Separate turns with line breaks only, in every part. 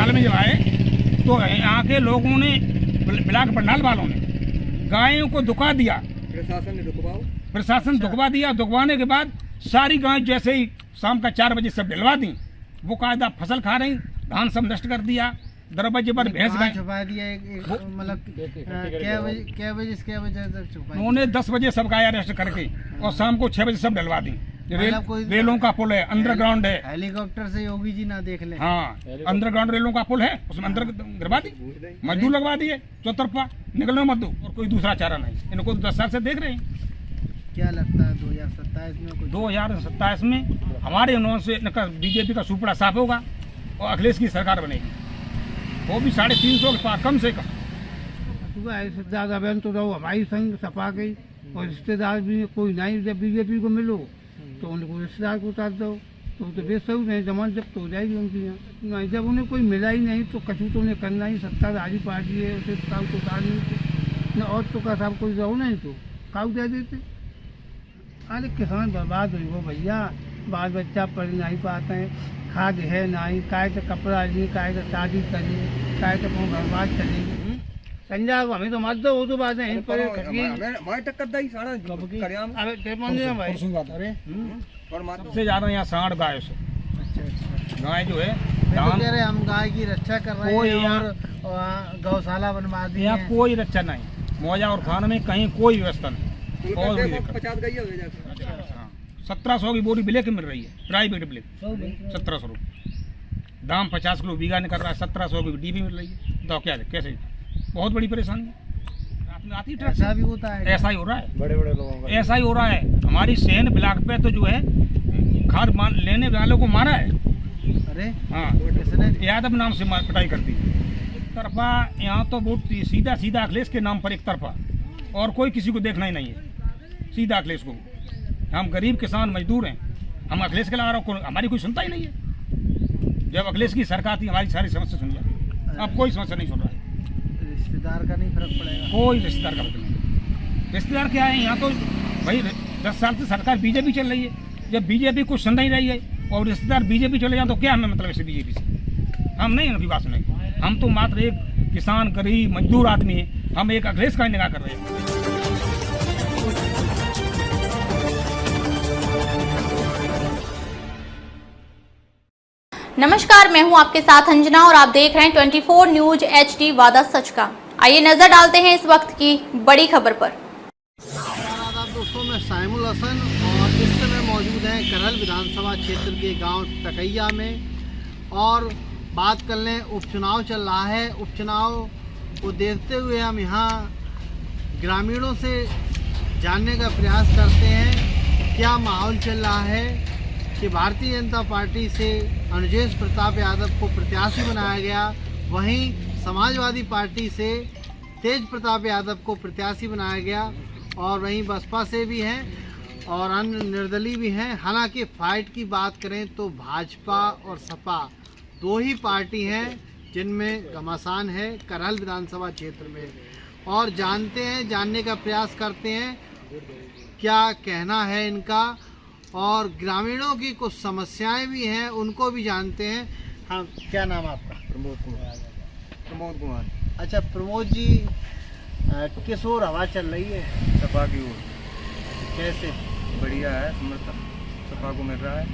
साल में जब आए तो यहाँ के लोगों ने, ब्लॉक पंडाल वालों ने गायों को दुखा दिया, प्रशासन दुखवा दिया। दुखवाने के बाद सारी गाय जैसे ही शाम का 4 बजे सब डलवा दी, वो कायदा फसल खा रही, धान सब नष्ट कर दिया, दरवाजे पर भैंस गाय
छुपा दिया। मतलब क्या बजे तक छुपा?
उन्होंने 10 बजे सब गाय अरेस्ट करके और शाम को 6 बजे सब डलवा दी। रेलों का पुल है, अंडरग्राउंड है,
हेलीकॉप्टर से योगी जी ना देख ले।
हाँ, अंडरग्राउंड रेलों का पुल है, उसमें अंदर गिरवा दी, मजदूर लगवा दिए चौतरफा, निकलना मजदूर, और कोई दूसरा चारा नहीं। इनको 10 साल से देख रहे हैं।
क्या लगता है 2027 में?
2027 में हमारे अनाउंस से बीजेपी का सुपड़ा साफ होगा और अखिलेश की सरकार बनेगी, वो भी 350 के पार, कम से कम।
रिश्तेदार अभियान तो रहो हमारी संग सपा गई, और रिश्तेदार भी कोई नहीं, जब बीजेपी को मिलो तो उनको रिश्तेदार को उतार दो, तो बेसू नहीं, जमान जब तो हो जाएगी उनकी यहाँ। जब उन्हें कोई मिला ही नहीं तो कछु तो उन्हें करना ही, सत्ताधारी पार्टी है, उसे काम को उतार नहीं तो, और तो का साहब कोई रहो नहीं तो काउ दे देते। अरे किसान बर्बाद हुई वो भैया, बाल बच्चा पढ़ नहीं पाते हैं, खाद है नहीं, काय तो कपड़ा ली, काय तो शादी करी, काय तो कौन बर्बाद चलेगी। संजय हमें तो मत दो, वो तो बात है।
सबसे ज्यादा यहाँ सांड गाय से, गाय जो है
हम गाय की रक्षा कर रहे हैं और गौशाला बनवा दी।
यहाँ कोई रक्षा नहीं, मौजा और खान में कहीं कोई व्यवस्था नहीं। 1700 की बोरी ब्लैक मिल रही है, प्राइवेट ब्लैक 1700 रुपये दाम, 50 किलो बीघा निकल रहा है, 1700 की डीबी मिल रही है। तो क्या है, कैसे? बहुत बड़ी परेशानी है। आती ट्रक
ऐसा भी होता है,
ऐसा ही हो रहा है,
बड़े लोगों का
ऐसा ही हो रहा है। हमारी सेन ब्लॉक पे तो जो है खाद लेने वालों को मारा है।
अरे
हाँ, यादव नाम से पिटाई कर दी। एक तरफा यहाँ तो वोट सीधा अखिलेश के नाम पर एक तरफा, और कोई किसी को देखना ही नहीं है, सीधा अखिलेश को। हम गरीब किसान मजदूर हैं, हम अखिलेश के अलावा हमारी कोई सुनता ही नहीं है। जब अखिलेश की सरकार थी हमारी सारी समस्या सुन लिया, अब कोई समस्या नहीं सुन रहा है।
रिश्तेदार का नहीं फर्क पड़ेगा,
कोई रिश्तेदार का फर्क नहीं। रिश्तेदार क्या है, यहाँ तो भाई 10 साल से सरकार बीजेपी चल रही है, जब बीजेपी कुछ सुन नहीं रही है और रिश्तेदार बीजेपी चले जाए तो क्या हमें मतलब है बीजेपी से? हम नहीं उनकी बात सुनेंगे। हम तो मात्र एक किसान गरीब मजदूर आदमी है, हम एक अखिलेश का निगाह कर रहे हैं।
नमस्कार, मैं हूं आपके साथ अंजना और आप देख रहे हैं 24 न्यूज HD वादा सच का। आइए नजर डालते हैं इस वक्त की बड़ी खबर पर।
दोस्तों, मैं साइमुल हसन और इस समय मौजूद हैं करहल विधानसभा क्षेत्र के गांव टकैया में, और बात कर लें, उपचुनाव चल रहा है। उपचुनाव को देखते हुए हम यहाँ ग्रामीणों से जानने का प्रयास करते हैं क्या माहौल चल रहा है कि भारतीय जनता पार्टी से अनुजेश प्रताप यादव को प्रत्याशी बनाया गया, वहीं समाजवादी पार्टी से तेज प्रताप यादव को प्रत्याशी बनाया गया, और वहीं बसपा से भी हैं और अन्य निर्दलीय भी हैं। हालांकि फाइट की बात करें तो भाजपा और सपा दो ही पार्टी हैं जिनमें घमासान है करहल विधानसभा क्षेत्र में, और जानने का प्रयास करते हैं क्या कहना है इनका, और ग्रामीणों की कुछ समस्याएं भी हैं उनको भी जानते हैं। हाँ, क्या नाम आपका? प्रमोद कुमार। अच्छा प्रमोद जी, किस ओर हवा चल रही है?
सपा की ओर।
कैसे?
बढ़िया है, समर्थन सपा को मिल रहा है,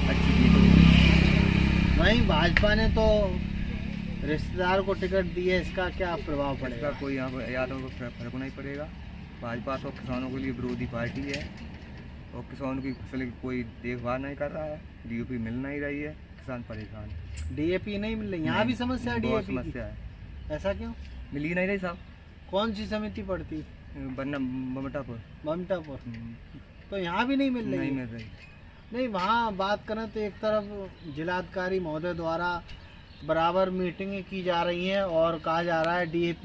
अच्छी जीत।
वहीं भाजपा ने तो रिश्तेदार को टिकट दी है, इसका क्या प्रभाव पड़ेगा?
इसका कोई यहाँ पर यादव को फर्क नहीं पड़ेगा। भाजपा तो किसानों के लिए विरोधी पार्टी है और किसानों की फसल की कोई देखभाल नहीं कर रहा है, DAP मिल नहीं रही है, किसान परेशान है।
DAP नहीं मिल रही, यहाँ भी समस्या है DAP की?
समस्या है।
ऐसा क्यों?
मिल ही नहीं रही साहब।
कौन सी समिति पड़ती?
बमटापुर।
तो यहाँ भी नहीं मिल रही?
नहीं मिल रही।
नहीं, वहाँ बात करें तो एक तरफ जिलाधिकारी महोदय द्वारा बराबर मीटिंगें की जा रही हैं और कहा जा रहा है DAP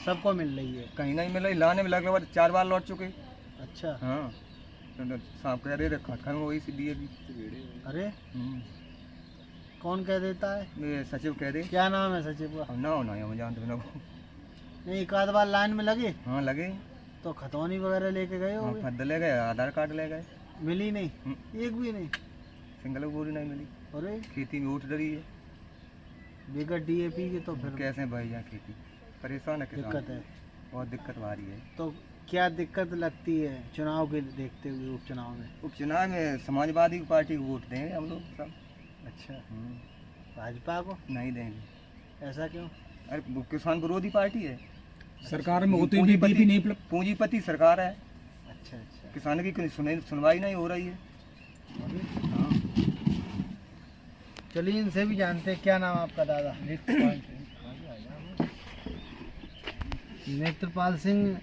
सबको मिल रही है।
कहीं नहीं मिल रही, लाने में लगने बाद 4 बार लौट चुके।
अच्छा।
हाँ, सांप कह रहे खत्म वही सी DAP।
अरे कौन कह देता है?
ये सचिव कह रहे।
क्या नाम है सचिव का?
ना हम जानते ना।
नहीं, एक आध बार लाइन में लगे?
हाँ लगे।
तो खतौनी वगैरह लेके गए हो?
फद ले गए, आधार कार्ड ले गए,
मिली नहीं? एक भी नहीं?
सिंगल बोरी नहीं मिली।
अरे
खेती में उठ रही है।
बगैर डीएपी के तो फिर
कैसे भाई जाए खेती, परेशान है किसान,
दिक्कत है।
बहुत दिक्कत आ रही है।
तो क्या दिक्कत लगती है चुनाव के देखते हुए, उपचुनाव में?
उपचुनाव में समाजवादी पार्टी को वोट देंगे हम लोग सब।
अच्छा, भाजपा को
नहीं देंगे।
ऐसा क्यों?
अरे वो किसान विरोधी पार्टी है,
सरकार में होते हुए भी नहीं
पूंजीपति सरकार है,
अच्छा अच्छा।
किसान की कोई सुनवाई नहीं हो रही है।
हाँ। चलिए इनसे भी जानते हैं। क्या नाम आपका दादा? नेत्रपाल सिंह,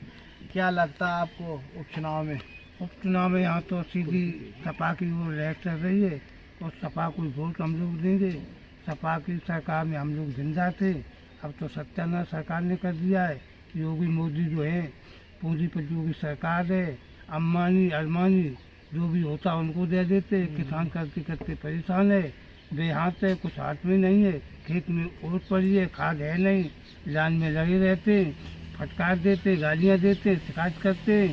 क्या लगता है आपको उपचुनाव में?
उपचुनाव में यहाँ तो सीधी सपा की वो लहर चल रही है और सपा को वोट हम लोग देंगे। सपा की सरकार में हम लोग जिंदा थे, अब तो सत्यानाश सरकार ने कर दिया है। योगी मोदी जो है पूंजीपतियों की सरकार है, अम्बानी अरमानी जो भी होता उनको दे देते। किसान करते करते परेशान है, बेहाथ है, कुछ हाथ में नहीं है, खेत में ओट पड़ी है, खाद है नहीं, लाइन में लगे रहते, फटकार देते, गालियाँ देते, शिकायत करते,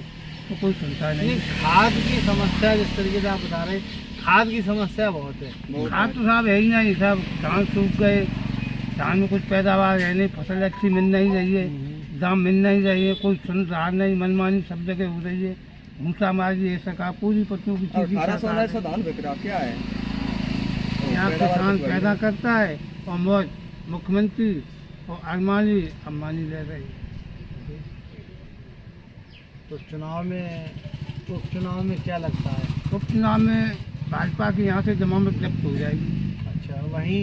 तो कोई सुनता नहीं।
खाद की समस्या जिस तरीके से आप बता रहे हैं, खाद की समस्या बहुत है।
खाद तो साहब है ही नहीं, सब धान सूख गए, धान में कुछ पैदावार है नहीं, फसल अच्छी मिल नहीं रही है, दाम मिल नहीं रही है, कोई सुन रहा नहीं, मनमानी सब जगह हो रही है, भूसा मारी है सरकार, पूरी पत्तियों की चीज़
धान बिक रहा क्या है,
यहाँ किसान पैदा करता है और मौज मुख्यमंत्री और अरमानी अम्बानी ले रही है।
तो उपचुनाव में क्या लगता है?
उपचुनाव में भाजपा की यहाँ से जमानत जब्त हो जाएगी।
अच्छा, वहीं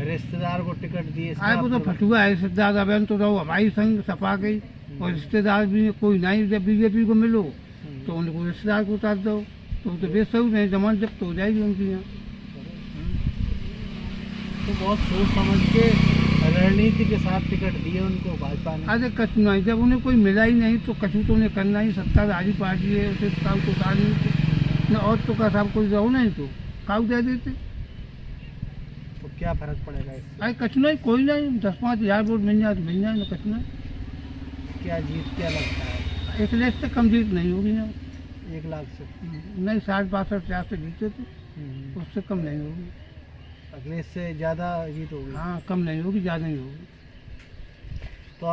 रिश्तेदार को टिकट दिए?
आए वो तो फटुआ है, रिश्तेदार अभियान तो रहो हमारी संग सपा गई और रिश्तेदार भी कोई नहीं, जब बीजेपी को मिलो तो उनको रिश्तेदार को उतार दो तो बेसू नहीं, जमानत जब्त हो जाएगी उनकी यहाँ।
तो बहुत सोच समझ के रणनीति के साथ टिकट दिए उनको भाजपा ने।
अरे कछु नहीं, जब उन्हें कोई मिला ही नहीं तो कछु तो उन्हें करना ही, सत्ताधारी पार्टी है उसे काउ तो उतारनी और तो का साहब कोई रहो नहीं तो काउ दे देते।
तो क्या फर्क पड़ेगा इससे?
अरे कछु नहीं, कोई नहीं, 10-5 हज़ार वोट मिल जाए तो मिल जाए, ना कछु नहीं।
क्या जीत क्या लगता है?
1 लाख से कम जीत नहीं होगी यहाँ।
1 लाख से
नहीं, 60-62 से जीते थे, उससे कम नहीं होगी।
अखिलेश से ज़्यादा जीत होगी?
हाँ, कम नहीं होगी, ज़्यादा नहीं होगी।
तो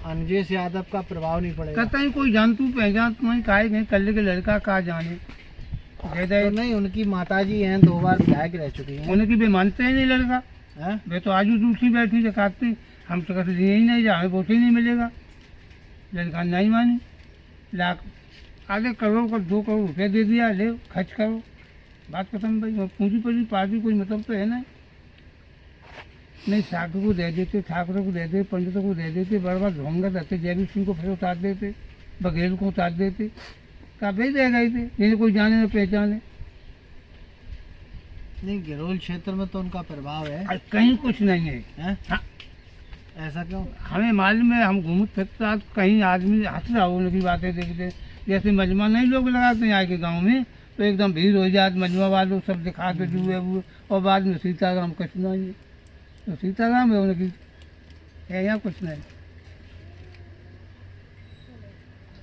अनुजेश यादव का प्रभाव नहीं पड़ेगा?
कहता ही कोई जानतू पहचान नहीं, काहे गए कल के लड़का कहा जाने।
तो नहीं, उनकी माताजी हैं, 2 बार विधायक रह चुकी हैं।
उनकी भी मानते ही नहीं लड़का
हैं?
वे तो आज दूसरी बैठी दिखाते, हम तो कहते दिए ही नहीं, हमें वोट ही नहीं मिलेगा। लड़का नहीं मानी, लाख आधे करोड़ का 2 करोड़ रुपये दे दिया, ले खर्च करो, बात खत्म भाई। पूंजीपति पार्टी कोई मतलब तो है नहीं, ठाकुर को दे देते, ठाकुर को दे देते, पंडितों को दे देते, बड़ा बड़ा ढोंगा रहते, जयवीर सिंह को फिर उतार देते, बघेल को उतार देते, कभी दे गए थे, जिन्हें कोई जाने न पहचाने।
नहीं, गिरोल क्षेत्र में तो उनका प्रभाव है।
कहीं कुछ नहीं है,
हैं?
हाँ।
ऐसा क्यों?
हमें मालूम है, हम घूम फिरते कहीं आदमी हंस रहा हो, उनकी बातें देखते, जैसे मजमा नहीं लोग लगाते हैं आके गाँव में, तो एकदम भीड़ हो जाती, मजमा वालों सब दिखा के जुए हुए, और बाद में सीताराम कुछ नहीं है, तो सीताराम है उनकी, है यहाँ कुछ नहीं।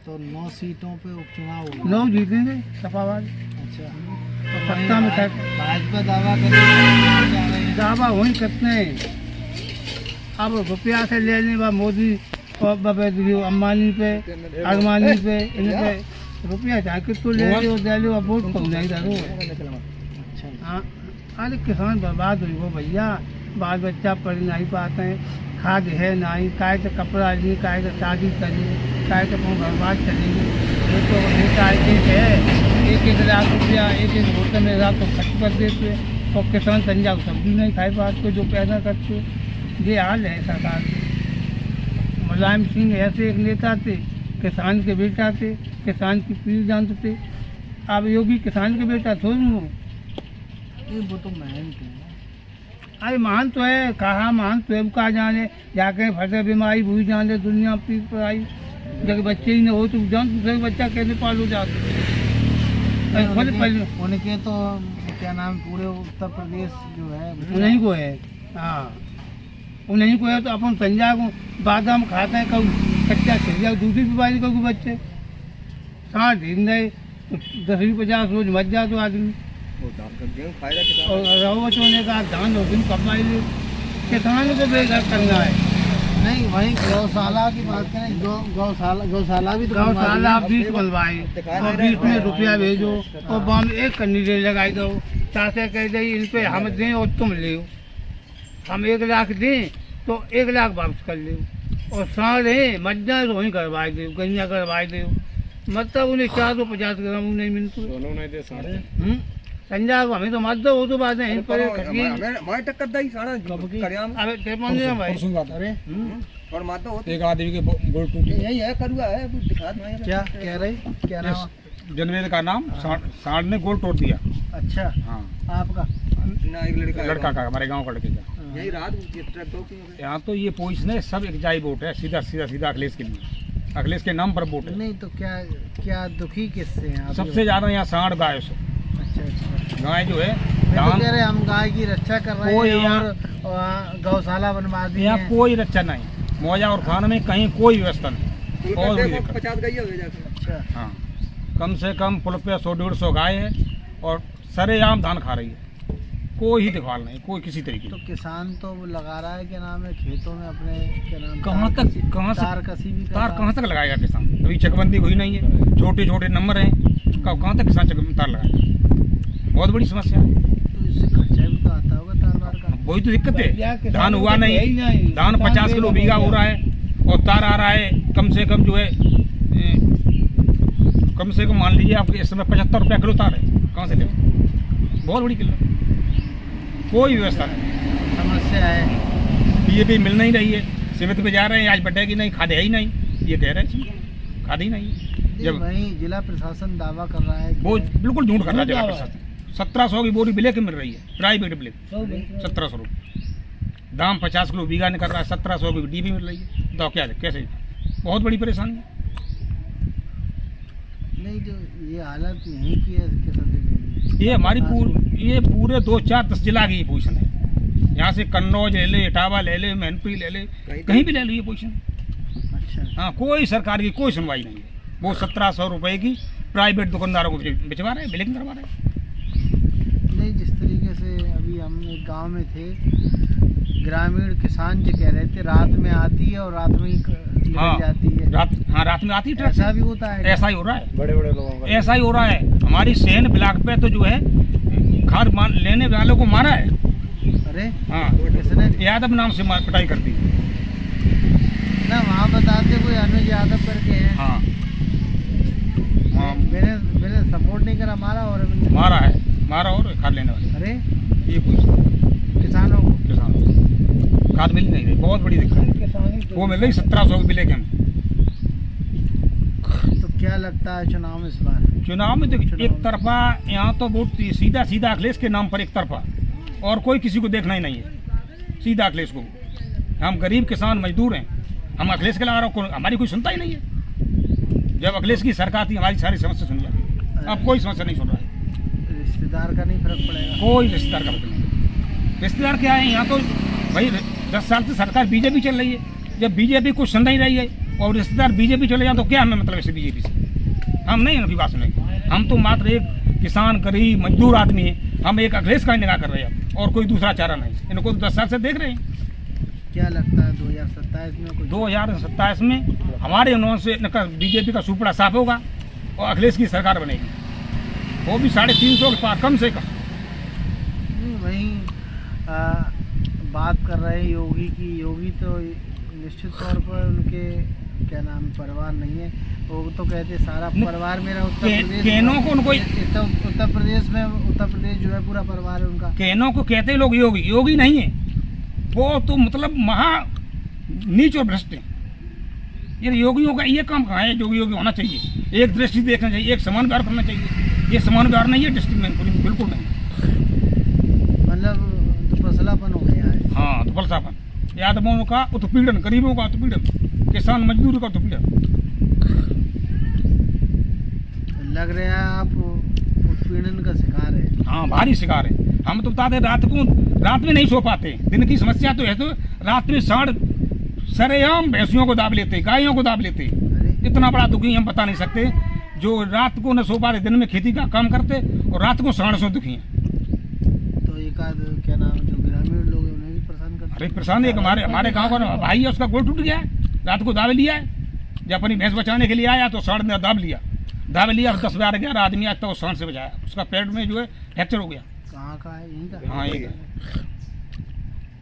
तो 9 सीटों पे उपचुनाव होगा?
9 जीतेंगे सपा वाले।
अच्छा,
तो सत्ता में
भाजपा दावा करेगी?
दावा वही करते हैं, अब रुपया से लेने बा मोदी और अम्बानी पे, अरमानी पे, इन पे रुपया चाहे कितना ले लो, अब वोट तो नहीं दो। हाँ, अरे किसान बर्बाद हुई वो भैया, बाल बच्चा पढ़ नहीं पाते हैं, खाद है नहीं, काय तो कपड़ा लिए, काय तो शादी करिए, काय तो बर्बाद चलेंगे। ये तो नेता एक है, 1-1 लाख रुपया 1-1 होटल में रात को खर्च कर देते, और किसान संजा को सब्जी नहीं खाए बात को जो पैदा करते। ये हाल है सरकार की। मुलायम सिंह ऐसे एक नेता थे, किसान के बेटा थे, किसान की पीर जानते थे। अब योगी किसान के बेटा थोड़ी हूँ।
वो तो महान थे।
अरे महान तो है, कहा महान तो है, कहा जाने जाके फटे बीमारी भूल जाने, दुनिया पीर पर आई, जब बच्चे ही न हो तो जान दूसरे बच्चा कैसे पालो जाते।
उनके तो क्या नाम, पूरे उत्तर प्रदेश जो है
उन्हीं को है। हाँ, उन्हीं को है। तो अपन संजा को बादाम खाते हैं, कभी कच्चा खिल दूसरी बीमारी कभी बच्चे सांस ढील गए तो 10-50 रोज मर जाए तो आदमी।
गेहूँ खाएगा किसान।
और रहो ने कहा धान हो दिन कमाई ली, किसान को बेघर करना है।
नहीं वहीं गौशाला की बात करें, गौशाला भी तो
गौशाला 20 बनवाई और 20 में रुपया भेजो और बाम एक कन्नी लगाई दो, चाचा कह दे इन पे हम दें और तुम ले, हम 1 लाख दें तो 1 लाख वापस कर ले, और साढ़े मज्जा रोही करवाई दे, गैया करवाई दे, मतलब उन्हें 450 ग्राम नहीं मिलते संजा को हमें तो मत दो, वो तो बात है इन पर
हमारे टक्कर दाई सारा करियाम
अबे टेपन दे भाई।
परसों बात
अरे
और माता होती
एक आदमी के गोल टूटे।
यही है करुआ है, कुछ दिखा दो
क्या कह रहे, क्या नाम?
जनवेद का नाम सांड ने गोल तोड़ दिया।
अच्छा
हाँ
आपका?
ना एक
लड़का का, हमारे गांव का लड़के का।
यही रात ट्रक दो
यहाँ तो ये पोजिशन है, सब एक जाई वोट है, सीधा सीधा सीधा अखिलेश के लिए, अखिलेश के नाम पर वोट है।
नहीं तो क्या क्या दुखी किससे हैं आप?
सबसे ज्यादा यहाँ सांड गाय से,
अच्छा अच्छा,
गाय जो है
मैं तो
धान,
कह रहे हम गाय की रक्षा कर रहे
कोई
हैं
यहाँ-
और गौशाला बनवा दी
यहाँ
है।
कोई रक्षा नहीं, मौजा और खान में कहीं कोई व्यवस्था नहीं। बहुत बड़ी दिक्कत।
50 गई हो जाता।
अच्छा
हाँ, कम से कम पुल पे 100-150 गाय है और सरेआम धान खा रही है, कोई ही देखभाल नहीं, कोई किसी तरीके
तो
की।
किसान तो वो लगा रहा है, क्या नाम है, खेतों में अपने क्या नाम,
कहाँ
तार
तक
कसी-
कहाँ से
तार कसी भी कर
तार
रहा
कहाँ तक लगाएगा किसान? अभी चकबंदी हुई नहीं है, छोटे छोटे नंबर हैं, कहाँ तक किसान तार लगाएगा? बहुत बड़ी समस्या है।
है। तो इससे खर्चा भी तो आता होगा तार वार का।
वही तो दिक्कत है, धान हुआ
है ही
नहीं,
नहीं।
धान 50 किलो बीघा हो रहा है और तार आ रहा है कम से कम जो है कम से कम मान लीजिए आपके इस समय 75 रुपया किलो तार है, कहाँ से ले? बहुत बड़ी किलो, कोई व्यवस्था नहीं।
समस्या है।
DAP मिल नहीं रही है, सीमित पे जा रहे हैं, आज बढ़ेगी नहीं, खाद है ही नहीं, ये कह रहे हैं खाद ही नहीं है। जब
वहीं जिला प्रशासन दावा कर रहा है कि
वो बिल्कुल झूठ कर रहा है
झूठ
जिला
दावा।
प्रशासन। 1700 की बोरी ब्लैक में मिल रही है, प्राइवेट ब्लैक 1700 रुपये, दाम 50 किलो बीघा निकल रहा है, 1700 की DAP मिल रही है, तो क्या है, कैसे? बहुत बड़ी परेशानी है।
नहीं, जो ये हालत यहीं की है किसान जिले की।
ये हमारी ये पूरे 2-4-10 जिला की पोजीशन है, यहाँ से कन्नौज ले ले, इटावा ले ले, मैनपुरी ले ले, कहीं भी ले लो ये पोजीशन।
अच्छा
हाँ, कोई सरकार की कोई सुनवाई नहीं है, वो 1700 रुपये की प्राइवेट दुकानदारों को भिजवा रहे हैं, बिलिंग करवा रहे हैं।
नहीं, जिस तरीके से अभी हम एक गांव में थे, ग्रामीण किसान जो कह रहे थे रात में आती है और रात में ही निकल जाती है।
रात में आती है ट्रक
ऐसा
से।
भी होता है?
ऐसा ही हो रहा है,
बड़े बड़े लोगों का
ऐसा ही हो रहा है। हमारी सेन ब्लॉक पे तो जो है खाद लेने वालों को मारा है।
अरे
हाँ,
किसने?
यादव नाम से पिटाई कर दी।
ना वहाँ बताते कोई अनुज यादव करके हैं।
हाँ हाँ,
मैंने सपोर्ट नहीं करा, मारा और
मारा है, मारा और खाद लेने वाले
अरे
ये पूछते
किसानों को।
किसान खाद मिल नहीं रही, बहुत बड़ी दिक्कत है। वो मिल रही 1700 की मिलेगी हम।
तो क्या लगता है चुनाव में इस बार?
चुनाव में देखो, एक तरफा यहाँ तो वोट सीधा सीधा अखिलेश के नाम पर एक तरफा, और कोई किसी को देखना ही नहीं है, सीधा अखिलेश को। हम गरीब किसान मजदूर हैं, हम अखिलेश के लगा रहे, हमारी कोई सुनता ही नहीं है। जब अखिलेश की सरकार थी हमारी सारी समस्या सुन जाती, अब कोई समस्या नहीं सुन रहा है।
रिश्तेदार का नहीं फर्क पड़ेगा?
कोई रिश्तेदार का मतलब नहीं। रिश्तेदार क्या है, यहाँ तो भाई 10 साल से सरकार बीजेपी चल रही है, जब बीजेपी कुछ सुन नहीं रही है और रिश्तेदार बीजेपी चले जाए तो क्या हमें मतलब ऐसे बीजेपी से? हम नहीं उनकी बात सुनेंगे, हम तो मात्र एक किसान गरीब मजदूर आदमी है, हम एक अखिलेश का ही निगाह कर रहे हैं और कोई दूसरा चारा नहीं। इनको तो 10 साल से देख रहे हैं।
क्या लगता है 2027 में कुछ?
2027 में हमारे अनाउंस से बीजेपी का सुपड़ा साफ होगा और अखिलेश की सरकार बनेगी, वो भी 350 के पार कम से कम।
वहीं बात कर रहे हैं योगी की। योगी तो निश्चित तौर पर उनके क्या नाम परिवार नहीं है, वो तो कहते सारा परिवार मेरा उत्तर प्रदेश
केनों को उनको
उत्तर प्रदेश जो है पूरा परिवार है उनका।
केनों को कहते लोग योगी, योगी नहीं है वो, तो मतलब महा नीच और भ्रष्ट है। ये योगियों का ये काम कहाँ है? योगी होना चाहिए, एक दृष्टि देखना चाहिए, एक समान व्यवहार करना चाहिए। ये समान व्यवहार नहीं है डिस्ट्रिक्ट में, बिल्कुल नहीं।
मतलब दुपसलापन हो गया है।
हाँ, तो फलसापन, यादवों का उत्पीड़न, गरीबों का उत्पीड़न, किसान मजदूर का उत्पीड़न।
लग रहा है आप उत्पीड़न का शिकार है।
हाँ, भारी शिकार है। हम तो बताते रात में नहीं सो पाते, दिन की समस्या तो है, तो रात में सांड सरेआम भैंसियों को दाब लेते, गायों को दाब लेते।
अरे
इतना बड़ा दुखी हम बता नहीं सकते, जो रात को न सो पाते, दिन में खेती का काम करते और रात को सांड से दुखी हैं।
का क्या नाम जो ग्रामीण लोग हैं उन्हें भी परेशान करते
अरे परेशान है, हमारे गाँव का भाई है, उसका गोड़ टूट गया है, रात को दावे लिया है, जब अपनी भैंस बचाने के लिए आया तो सांड ने दाब लिया, 10-12-11 आदमी आज तो सांड से बचाया, उसका पेट में जो है फ्रैक्चर हो गया।
कहाँ का है, यहीं का?
हाँ ये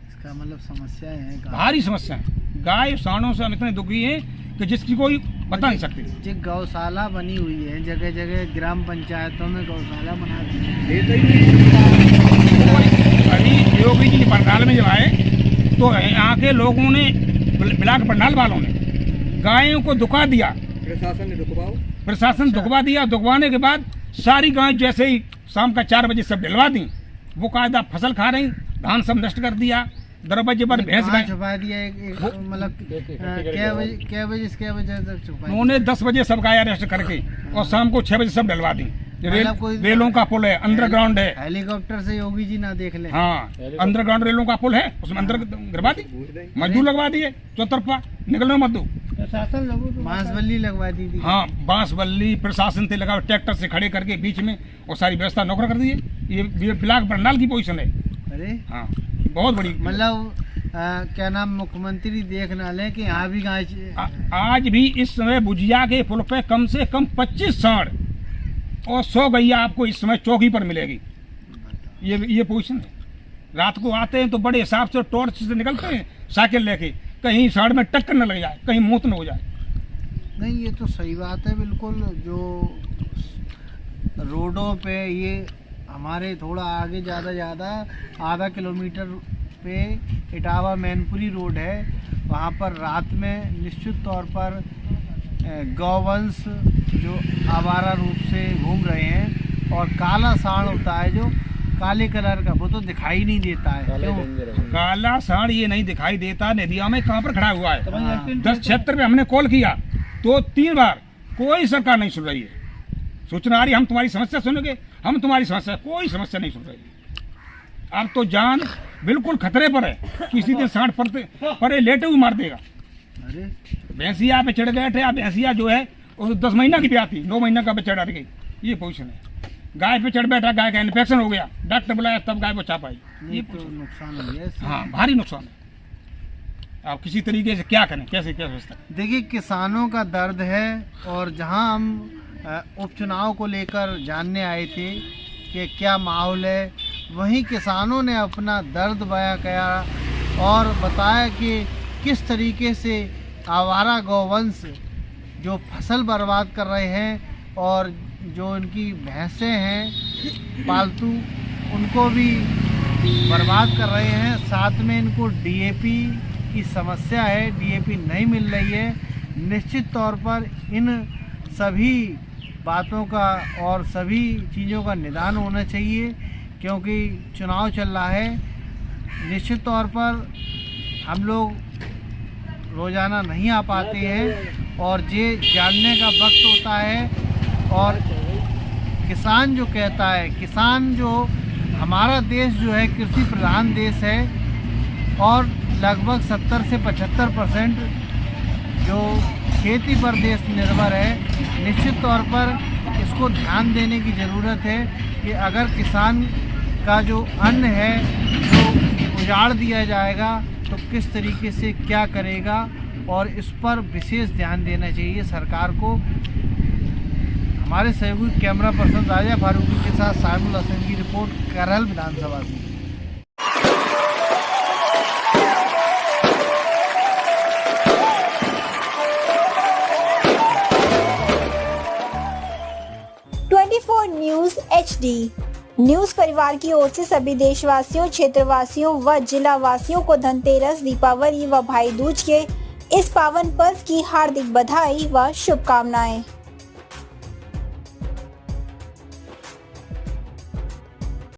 इसका मतलब समस्याएं हैं
भारी समस्या है, गाय सांडों से हम इतने दुखी हैं कि जिसकी कोई बता नहीं सकते।
जो गौशाला बनी हुई है जगह जगह, ग्राम पंचायतों में गौशाला बना दी
अभी योगी जी पंडाल में जब आए तो यहाँ के लोगों ने, ब्लॉक पंडाल वालों ने गायों को दुखा दिया, प्रशासन दुखवा दिया। दुखवाने के बाद सारी गाय जैसे ही शाम का 4 बजे सब डलवा दी, वो कायदा फसल खा रही, धान सब नष्ट कर दिया, दरवाजे पर भैंस गाय
छुपा दिया। मतलब क्या बजे तक छुपा?
उन्होंने 10 बजे सब गाय अरेस्ट करके और शाम को 6 बजे सब डलवा दी। रेलों का पुल है, अंडरग्राउंड है,
हेलीकॉप्टर से योगी जी ना देख ले।
हाँ अंडरग्राउंड रेलों का पुल है, उसमें अंदर गिरवा दी, मजदूर लगवा दिए, चौतरफा निकलने मजदूर,
बांसबल्ली लगवा दी थी।
हाँ बांसबल्ली प्रशासन से लगा, ट्रैक्टर से खड़े करके बीच में और सारी व्यवस्था नौकर कर दिए। ये ब्लॉक पंडाल की पोजीशन है।
अरे
हाँ बहुत बड़ी,
मतलब क्या नाम मुख्यमंत्री देख ना ले कि यहाँ भी गाय
आज भी इस समय बुझिया के पुल पे कम से कम 25 सांड और 100 गैया आपको इस समय चौकी पर मिलेगी। ये पोजीशन है। रात को आते हैं तो बड़े हिसाब से टॉर्च से निकलते हैं साइकिल लेके, कहीं सांड में टक्कर न लग जाए, कहीं मौत न हो जाए।
नहीं ये तो सही बात है बिल्कुल। जो रोडों पे ये हमारे थोड़ा आगे ज़्यादा आधा किलोमीटर पे इटावा मैनपुरी रोड है, वहाँ पर रात में निश्चित तौर पर गौवंश जो आवारा रूप से घूम रहे हैं, और काला सांड होता है जो काले कलर का, वो तो दिखाई नहीं देता है। क्यों?
काला सांड ये नहीं दिखाई देता, नदिया में कहाँ पर खड़ा हुआ है। 10 क्षेत्र में हमने कॉल किया तो 3 बार, कोई सरकार नहीं सुन रही है। सूचना आ रही हम तुम्हारी समस्या सुनेंगे, हम तुम्हारी समस्या, कोई समस्या नहीं सुन रही है। अब तो जान बिल्कुल खतरे पर है, किसी दिन सांड परे लेटे हुए मार देगा।
अरे
भैंसिया पे चढ़ गए थे, अब भैंसिया जो है वो 10 महीना की भी आती, 9 महीना का बच्चा डर गई। ये पोजीशन है। गाय पे चढ़ बैठा, गाय का इन्फेक्शन हो गया, डॉक्टर बुलाया तब गाय बचा पाई।
ये तो नुकसान हो गया।
हाँ भारी नुकसान है। आप किसी तरीके से क्या करें, कैसे क्या व्यवस्था?
देखिए किसानों का दर्द है, और जहां हम उपचुनाव को लेकर जानने आए थे कि क्या माहौल है, वहीं किसानों ने अपना दर्द बयां किया और बताया कि किस तरीके से आवारा गौवंश जो फसल बर्बाद कर रहे हैं, और जो इनकी भैंसें हैं पालतू उनको भी बर्बाद कर रहे हैं। साथ में इनको डीएपी की समस्या है, डीएपी नहीं मिल रही है। निश्चित तौर पर इन सभी बातों का और सभी चीज़ों का निदान होना चाहिए, क्योंकि चुनाव चल रहा है। निश्चित तौर पर हम लोग रोज़ाना नहीं आ पाते हैं, और ये जानने का वक्त होता है। और किसान जो कहता है, किसान जो हमारा देश जो है कृषि प्रधान देश है, और लगभग 70 से 75% जो खेती पर देश निर्भर है। निश्चित तौर पर इसको ध्यान देने की ज़रूरत है कि अगर किसान का जो अन्न है जो उजाड़ दिया जाएगा तो किस तरीके से क्या करेगा, और इस पर विशेष ध्यान देना चाहिए सरकार को। हमारे सहयोगी कैमरा पर्सन राजा फारूकी के साथ साइमुल हसन की रिपोर्ट, करहल विधानसभा से।
न्यूज़ HD न्यूज़ परिवार की ओर से सभी देशवासियों, क्षेत्रवासियों व जिला वासियों को धनतेरस, दीपावली व भाई दूज के इस पावन पर्व की हार्दिक बधाई व शुभकामनाएं।